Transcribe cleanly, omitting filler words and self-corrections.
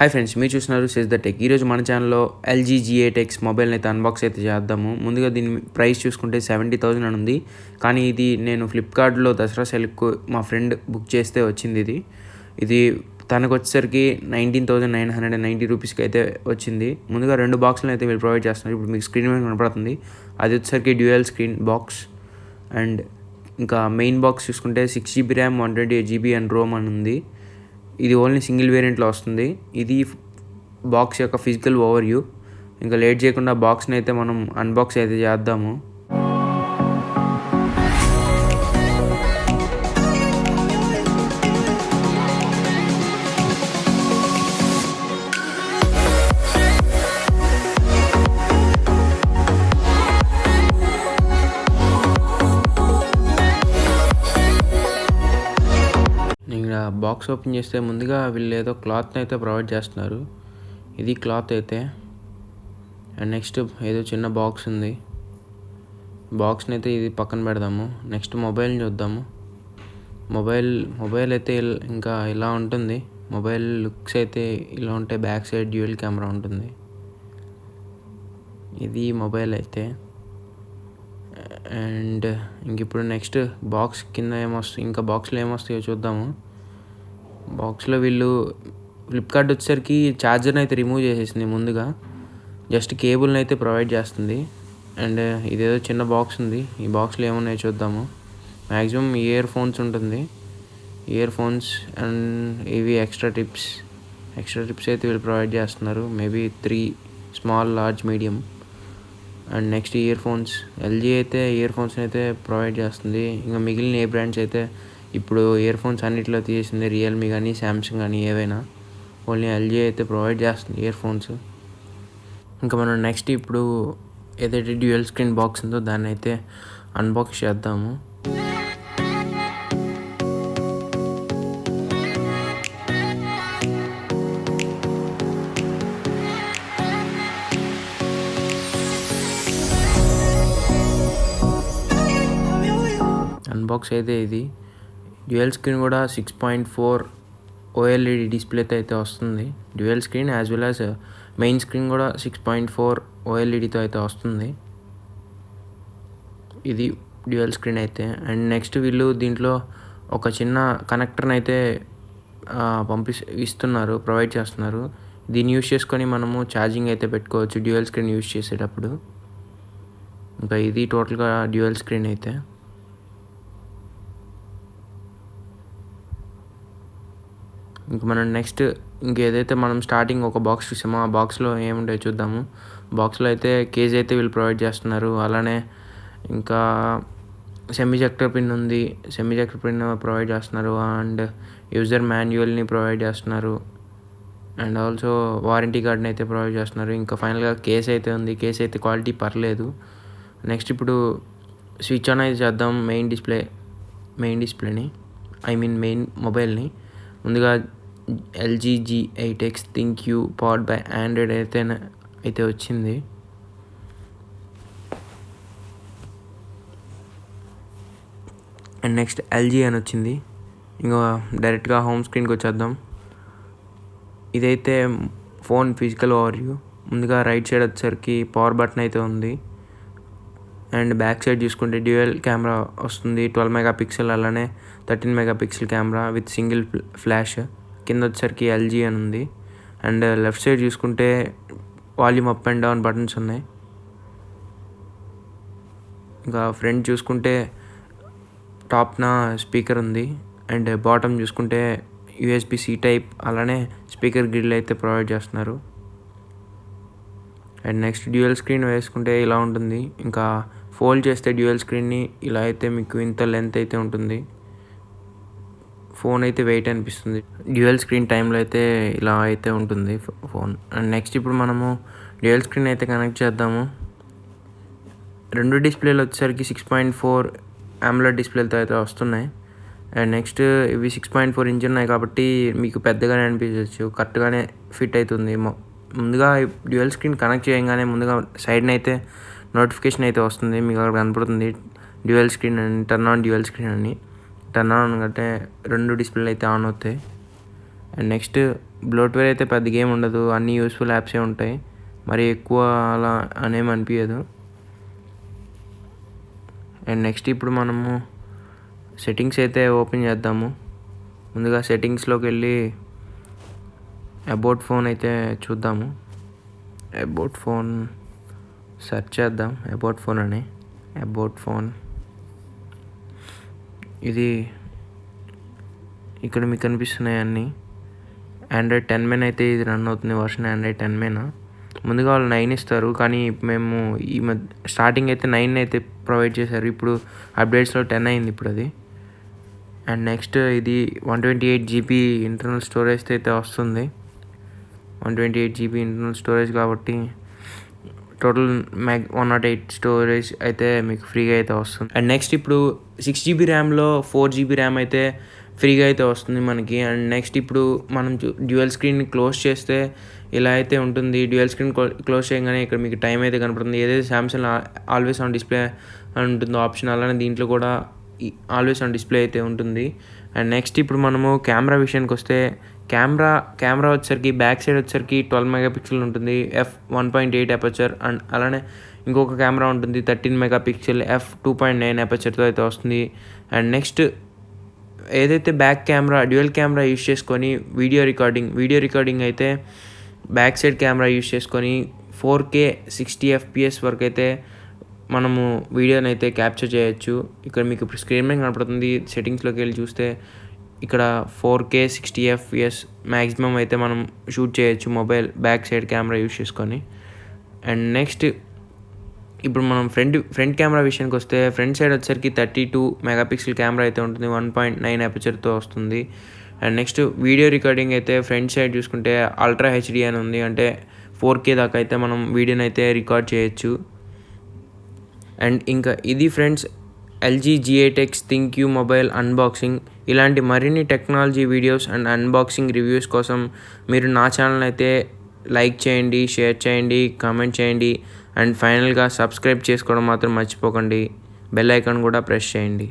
Hi friends, మీరు చూస్తున్నారు Sage the tech. ఈరోజు మన ఛానల్లో ఎల్జీ G8X మొబైల్ని అయితే అన్బాక్స్ అయితే చేద్దాము. ముందుగా దీని ప్రైస్ చూసుకుంటే 70,000 అని ఉంది. కానీ ఇది నేను ఫ్లిప్కార్ట్లో దసరా సెల్కు మా ఫ్రెండ్ బుక్ చేస్తే వచ్చింది. ఇది తనకు వచ్చేసరికి 19,990 రూపీస్కి అయితే వచ్చింది. ముందుగా 2 బాక్సులను అయితే వీళ్ళు ప్రొవైడ్ చేస్తున్నారు. ఇప్పుడు మీకు స్క్రీన్ మీద కనపడుతుంది. అది వచ్చేసరికి డ్యూయల్ స్క్రీన్ బాక్స్. అండ్ ఇంకా మెయిన్ బాక్స్ చూసుకుంటే 6GB RAM, 128GB and Rome అని ఉంది. ఇది ఓన్లీ సింగిల్ వేరియంట్లో వస్తుంది. ఇది బాక్స్ యొక్క ఫిజికల్ ఓవర్వ్యూ. ఇంకా లేట్ చేయకుండా బాక్స్ని అయితే మనం అన్బాక్స్ అయితే చేద్దాము. బాక్స్ ఓపెన్ చేస్తే ముందుగా వీళ్ళు ఏదో క్లాత్ని అయితే ప్రొవైడ్ చేస్తున్నారు. ఇది క్లాత్ అయితే. అండ్ నెక్స్ట్ ఏదో చిన్న బాక్స్ ఉంది. బాక్స్ని అయితే ఇది పక్కన పెడదాము. నెక్స్ట్ మొబైల్ని చూద్దాము. మొబైల్ అయితే ఇంకా ఇలా ఉంటుంది. మొబైల్ లుక్స్ అయితే ఇలా ఉంటాయి. బ్యాక్ సైడ్ డ్యూయల్ కెమెరా ఉంటుంది. ఇది మొబైల్ అయితే. అండ్ ఇంక ఇప్పుడు నెక్స్ట్ బాక్స్ కింద ఏమొస్తాయి, ఇంకా బాక్స్లో ఏమొస్తాయో చూద్దాము. బాక్స్లో వీళ్ళు ఫ్లిప్కార్ట్ వచ్చేసరికి ఛార్జర్ని అయితే రిమూవ్ చేసేసింది. ముందుగా జస్ట్ కేబుల్ని అయితే ప్రొవైడ్ చేస్తుంది. అండ్ ఇదేదో చిన్న బాక్స్ ఉంది. ఈ బాక్స్లో ఏమున్నాయో చూద్దాము. మ్యాక్సిమం ఇయర్ ఫోన్స్ ఉంటుంది. ఇయర్ ఫోన్స్ అండ్ ఇవి ఎక్స్ట్రా టిప్స్ అయితే వీళ్ళు ప్రొవైడ్ చేస్తున్నారు. Maybe 3 small, large, medium. And next ear phones. LG అయితే ఇయర్ ఫోన్స్ని అయితే ప్రొవైడ్ చేస్తుంది. ఇంకా మిగిలిన ఏ బ్రాండ్స్ అయితే ఇప్పుడు ఇయర్ ఫోన్స్ అన్నింటిలో తీసేసింది. రియల్మీ కానీ, శాంసంగ్ కానీ ఏవైనా. ఓన్లీ ఎల్జీ అయితే ప్రొవైడ్ చేస్తుంది ఇయర్ ఫోన్స్. ఇంకా మనం నెక్స్ట్ ఇప్పుడు ఏదైతే డ్యూయల్ స్క్రీన్ బాక్స్ ఉందో దాన్ని అయితే అన్బాక్స్ చేద్దాము. అన్బాక్స్ అయితే ఇది డ్యూయల్ స్క్రీన్ కూడా 6.4 OLED డిస్ప్లేతో అయితే వస్తుంది. Dual screen as well as main screen కూడా 6.4 OLEDతో అయితే వస్తుంది. ఇది డ్యూయల్ స్క్రీన్ అయితే. అండ్ నెక్స్ట్ వీళ్ళు దీంట్లో ఒక చిన్న కనెక్టర్ని అయితే ప్రొవైడ్ చేస్తున్నారు. దీన్ని యూజ్ చేసుకొని మనము ఛార్జింగ్ అయితే పెట్టుకోవచ్చు డ్యూయల్ స్క్రీన్ యూజ్ చేసేటప్పుడు. ఇంకా ఇది టోటల్గా డ్యూయల్ స్క్రీన్ అయితే. ఇంక మనం నెక్స్ట్ ఇంకేదైతే మనం స్టార్టింగ్ ఒక బాక్స్ చూసామో ఆ బాక్స్లో ఏముంటాయో చూద్దాము. బాక్స్లో అయితే కేజ్ అయితే వీళ్ళు ప్రొవైడ్ చేస్తున్నారు. అలానే ఇంకా సెమీజెక్టర్ పిన్ ఉంది. సెమీజెక్టర్ పిన్ ప్రొవైడ్ చేస్తున్నారు. అండ్ యూజర్ మాన్యువల్ని ప్రొవైడ్ చేస్తున్నారు. అండ్ ఆల్సో వారంటీ కార్డ్ని అయితే ప్రొవైడ్ చేస్తున్నారు. ఇంకా ఫైనల్గా కేస్ అయితే ఉంది. కేస్ అయితే క్వాలిటీ పర్లేదు. నెక్స్ట్ ఇప్పుడు స్విచ్ ఆన్ అయితే చేద్దాం మెయిన్ డిస్ప్లేని. మెయిన్ మొబైల్ని. ముందుగా LG G8X ThinQ powered by Android అయితే వచ్చింది. అండ్ నెక్స్ట్ ఎల్జీ అని వచ్చింది. ఇంకా డైరెక్ట్గా హోమ్ స్క్రీన్కి వచ్చేద్దాం. ఇదైతే ఫోన్ ఫిజికల్ ఓవర్వ్యూ. ముందుగా రైట్ సైడ్ వచ్చేసరికి పవర్ బటన్ అయితే ఉంది. అండ్ బ్యాక్ సైడ్ చూసుకుంటే డ్యూయల్ కెమెరా వస్తుంది. 12 మెగాపిక్సెల్ అలానే 13 megapixel camera with single flash. కింద వచ్చేసరికి ఎల్జీ అని ఉంది. అండ్ లెఫ్ట్ సైడ్ చూసుకుంటే volume up and down buttons ఉన్నాయి. ఇంకా ఫ్రంట్ చూసుకుంటే టాప్న స్పీకర్ ఉంది. అండ్ బాటమ్ చూసుకుంటే USB-C టైప్ అలానే స్పీకర్ గ్రిల్ అయితే ప్రొవైడ్ చేస్తున్నారు. అండ్ నెక్స్ట్ డ్యూయల్ స్క్రీన్ వేసుకుంటే ఇలా ఉంటుంది. ఇంకా ఫోల్డ్ చేస్తే డ్యూయల్ స్క్రీన్ని ఇలా అయితే మీకు ఇంత లెంత్ అయితే ఉంటుంది. ఫోన్ అయితే వెయిట్ అనిపిస్తుంది. డ్యూయల్ స్క్రీన్ టైంలో అయితే ఇలా అయితే ఉంటుంది ఫోన్. అండ్ నెక్స్ట్ ఇప్పుడు మనము డ్యూయల్ స్క్రీన్ అయితే కనెక్ట్ చేద్దాము. 2 డిస్ప్లేలు వచ్చేసరికి 6.4 AMOLED డిస్ప్లేలతో అయితే వస్తున్నాయి. అండ్ నెక్స్ట్ ఇవి 6.4 ఇంచ్ ఉన్నాయి కాబట్టి మీకు పెద్దగానే అనిపించవచ్చు. కరెక్ట్గానే ఫిట్ అవుతుంది. ముందుగా డ్యూయల్ స్క్రీన్ కనెక్ట్ చేయగానే ముందుగా సైడ్న అయితే నోటిఫికేషన్ అయితే వస్తుంది. మీకు అక్కడ కనపడుతుంది డ్యూయల్ స్క్రీన్ అని, టర్న్ ఆన్ డ్యూయల్ స్క్రీన్ అని. టర్న్ ఆన్ అంటే 2 డిస్ప్లేలు అయితే ఆన్ అవుతాయి. అండ్ నెక్స్ట్ బ్లోట్వేర్ అయితే పెద్దగా ఏమి ఉండదు, అన్నీ యూస్ఫుల్ యాప్సే ఉంటాయి, మరి ఎక్కువ అలా అనేమి అనిపించదు. అండ్ నెక్స్ట్ ఇప్పుడు మనము సెట్టింగ్స్ అయితే ఓపెన్ చేద్దాము. ముందుగా సెట్టింగ్స్లోకి వెళ్ళి అబౌట్ ఫోన్ అయితే చూద్దాము. అబౌట్ ఫోన్ సెర్చ్ చేద్దాం, అబౌట్ ఫోన్ అని. అబౌట్ ఫోన్ ఇది ఇక్కడ మీకు కనిపిస్తున్నాయి అన్నీ. ఆండ్రాయిడ్ 10 మీద అయితే ఇది రన్ అవుతుంది, వర్షన్ ఆండ్రాయిడ్ 10 మీద. ముందుగా వాళ్ళు 9 ఇస్తారు, కానీ మేము ఈ స్టార్టింగ్ అయితే 9 అయితే ప్రొవైడ్ చేశారు. ఇప్పుడు అప్డేట్స్లో 10 అయింది ఇప్పుడు అది. అండ్ నెక్స్ట్ ఇది 128 GB ఇంటర్నల్ స్టోరేజ్ అయితే వస్తుంది. 128 GB ఇంటర్నల్ స్టోరేజ్ కాబట్టి టోటల్ 108 స్టోరేజ్ అయితే మీకు ఫ్రీగా అయితే వస్తుంది. అండ్ నెక్స్ట్ ఇప్పుడు 6 GB ర్యామ్లో 4 GB ర్యామ్ అయితే ఫ్రీగా అయితే వస్తుంది మనకి. అండ్ నెక్స్ట్ ఇప్పుడు మనం డ్యూయల్ స్క్రీన్ని క్లోజ్ చేస్తే ఇలా అయితే ఉంటుంది. డ్యూయల్ స్క్రీన్ క్లోజ్ చేయగానే ఇక్కడ మీకు టైం అయితే కనపడుతుంది. ఏదైతే సామ్సంగ్ ఆల్వేస్ ఆన్ డిస్ప్లే అని ఉంటుందో ఆప్షన్, అలానే దీంట్లో కూడా ఆల్వేస్ ఆన్ డిస్ప్లే అయితే ఉంటుంది. అండ్ నెక్స్ట్ ఇప్పుడు మనము కెమెరా విషయానికి వస్తే కెమెరా వచ్చేసరికి బ్యాక్ సైడ్ వచ్చేసరికి 12 MP ఉంటుంది, f1.8 అపర్చర్. అండ్ అలానే ఇంకొక కెమెరా ఉంటుంది 13 MP f2.9 అపర్చర్తో అయితే వస్తుంది. అండ్ నెక్స్ట్ ఏదైతే back camera dual camera use చేసుకొని వీడియో రికార్డింగ్ అయితే బ్యాక్ సైడ్ కెమెరా యూస్ చేసుకొని 4K 60 FPS వరకు అయితే మనము వీడియోని అయితే క్యాప్చర్ చేయొచ్చు. ఇక్కడ మీకు ఇప్పుడు స్క్రీన్ మీద కనపడుతుంది. సెట్టింగ్స్లోకి వెళ్ళి చూస్తే ఇక్కడ 4K 60 FPS మ్యాక్సిమం అయితే మనం షూట్ చేయొచ్చు mobile back side camera use చేసుకొని. అండ్ నెక్స్ట్ ఇప్పుడు మనం ఫ్రంట్ కెమెరా విషయానికి వస్తే ఫ్రంట్ సైడ్ వచ్చేసరికి 32 MP కెమెరా అయితే ఉంటుంది, 1.9 అపర్చర్తో వస్తుంది. అండ్ నెక్స్ట్ వీడియో రికార్డింగ్ అయితే ఫ్రంట్ సైడ్ చూసుకుంటే అల్ట్రా HD అని ఉంది, అంటే 4K దాకా అయితే మనం వీడియోని అయితే రికార్డ్ చేయొచ్చు. అండ్ ఇంకా ఇది friends LG G8X ThinQ mobile unboxing. ఇలాంటి మరిన్ని technology videos and unboxing reviews కోసం మీరు నా ఛానల్ అయితే లైక్ చేయండి, షేర్ చేయండి, కామెంట్ చేయండి. అండ్ ఫైనల్గా సబ్స్క్రైబ్ చేసుకోవడం మాత్రం మర్చిపోకండి. బెల్ ఐకాన్ కూడా ప్రెస్ చేయండి.